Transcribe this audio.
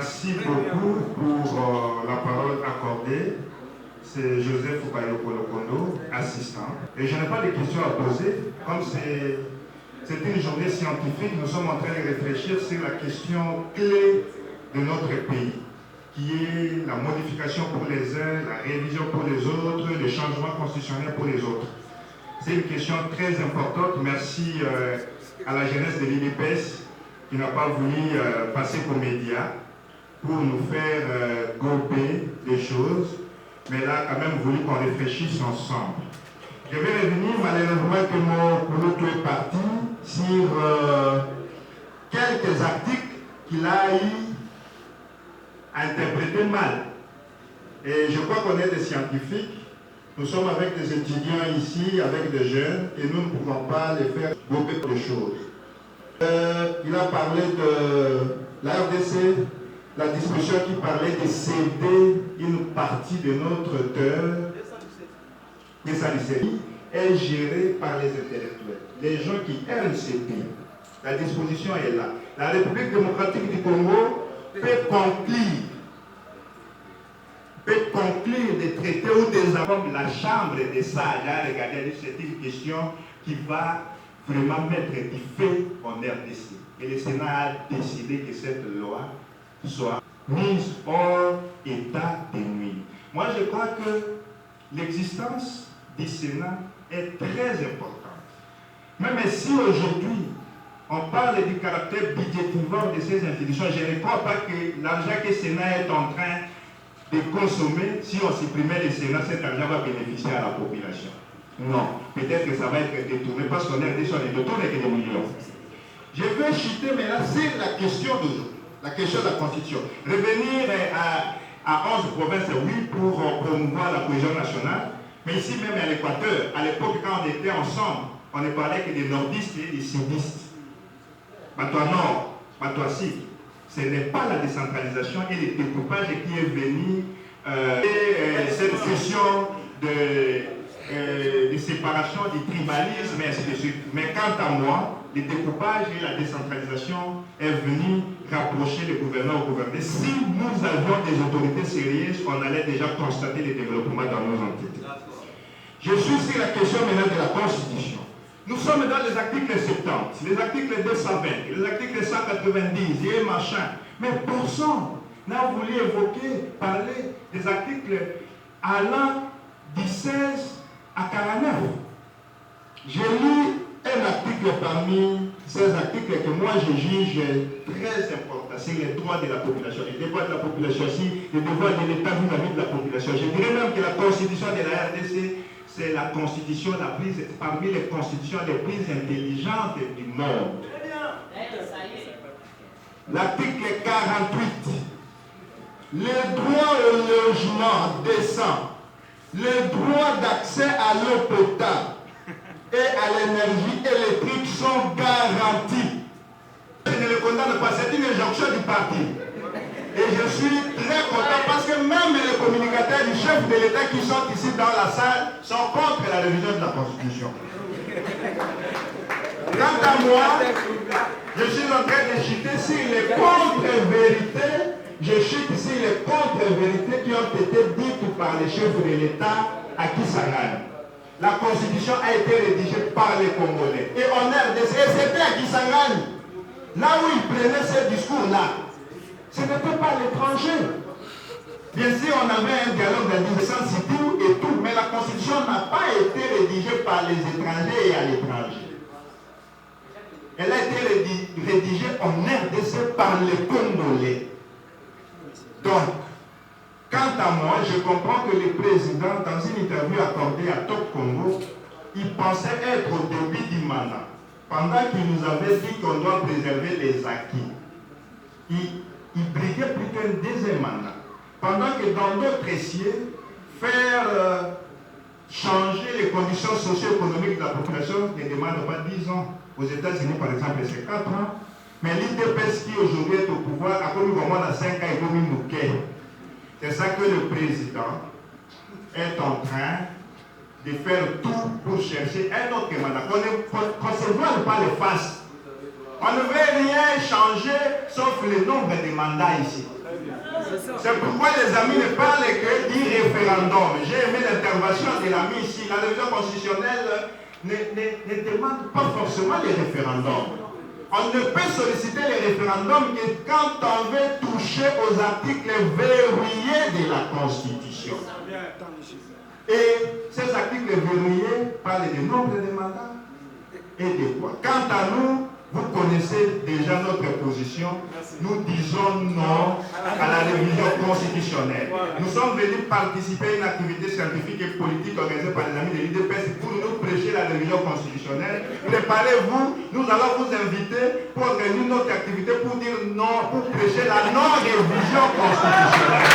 Merci beaucoup pour la parole accordée. C'est Joseph Foucayo-Kolokondo, assistant. Et je n'ai pas de questions à poser. Comme c'est une journée scientifique, nous sommes en train de réfléchir sur la question clé de notre pays, qui est la modification pour les uns, la révision pour les autres, le changement constitutionnel pour les autres. C'est une question très importante. Merci à la jeunesse de l'IDPS qui n'a pas voulu passer aux médias pour nous faire gober des choses, mais là, quand même, voulu qu'on réfléchisse ensemble. Je vais revenir, malheureusement, que mon collègue est parti sur quelques articles qu'il a eu à interpréter mal. Et je crois qu'on est des scientifiques. Nous sommes avec des étudiants ici, avec des jeunes, et nous ne pouvons pas les faire gober des choses. Il a parlé de la RDC, la discussion qui parlait de céder une partie de notre terre, et ça est gérée par les intellectuels, les gens qui aiment ces pays. La disposition est là. La République démocratique du Congo peut conclure des traités ou des accords. La Chambre des sages a regardé, c'est une question qui va vraiment mettre du feu en RDC. Et le Sénat a décidé que cette loi soit mise hors état de nuire. Moi, je crois que l'existence du Sénat est très importante. Même si aujourd'hui, on parle du caractère budgétivore de ces institutions, je ne crois pas que l'argent que le Sénat est en train de consommer, si on supprimait le Sénat, cet argent va bénéficier à la population. Non, peut-être que ça va être détourné parce qu'on est détourné que des millions. Je vais chuter maintenant sur la question d'aujourd'hui, la question de la Constitution. Revenir à 11 provinces, oui, pour promouvoir la cohésion nationale, mais ici même à l'Équateur, à l'époque quand on était ensemble, on ne parlait que des nordistes et des sudistes. Bateau nord, bateau sud. Ce n'est pas la décentralisation et le découpage qui est venu cette question de séparation, du tribalisme, et ainsi de suite. Mais quant à moi, le découpage et la décentralisation est venu rapprocher les gouvernants au gouvernement. Si nous avions des autorités sérieuses, on allait déjà constater le développement dans nos entités. Je suis sur la question maintenant de la Constitution. Nous sommes dans les articles 70, les articles 220, les articles 190 et machin. Mais personne n'a voulu évoquer, parler des articles allant du 16 à 49. J'ai lu un article parmi ces articles que moi je juge très important. C'est les droits de la population. Les devoirs de la population aussi, les devoirs de l'État vis-à-vis de la population. Je dirais même que la constitution de la RDC, c'est la constitution parmi les constitutions les plus intelligentes du monde. L'article 48. Le droit au logement décent, le droit d'accès à l'eau potable et à l'énergie électrique sont garantis. Je ne le condamne pas, c'est une injonction du parti. Et je suis très content parce que même les communicateurs du chef de l'État qui sont ici dans la salle sont contre la révision de la Constitution. Quant à moi, je suis en train de chuter sur les contre-vérités. Je chute sur les contre-vérités qui ont été dites par les chefs de l'État à Kisangani. La Constitution a été rédigée par les Congolais. Et en RDC, c'était à Kisangani. Là où ils prenaient ce discours-là, ce n'était pas l'étranger. Bien sûr, on avait un dialogue de sensibilité et tout, mais la Constitution n'a pas été rédigée par les étrangers et à l'étranger. Elle a été rédigée en RDC par les Congolais. Donc, quant à moi, je comprends que le président, dans une interview accordée à Top Congo, il pensait être au début du mandat. Pendant qu'il nous avait dit qu'on doit préserver les acquis, il briguait plutôt un deuxième mandat. Pendant que dans d'autres essiers, faire changer les conditions socio-économiques de la population ne demande pas 10 ans. Aux États-Unis, par exemple, c'est 4 ans. Mais l'IDPS qui aujourd'hui est au pouvoir, a connu vraiment dans 5 ans et demi Mouké. C'est ça que le président est en train de faire tout pour chercher un autre mandat. Qu'on ne se voile pas les faces. On ne veut rien changer sauf le nombre de mandats ici. C'est pourquoi les amis ne parlent que du référendum. J'ai aimé l'intervention de l'ami ici. La révision constitutionnelle ne demande pas forcément les référendums. On ne peut solliciter les référendums que quand on veut toucher aux articles verrouillés de la Constitution. Et ces articles verrouillés parlent du nombre de mandats et de quoi. Quant à nous, vous connaissez déjà notre position. Nous disons non à la révision constitutionnelle. Nous sommes venus participer à une activité scientifique et politique organisée par les amis de l'IDPS pour nous prêcher la révision constitutionnelle. Préparez-vous, nous allons vous inviter pour organiser notre activité pour dire non, pour prêcher la non-révision constitutionnelle.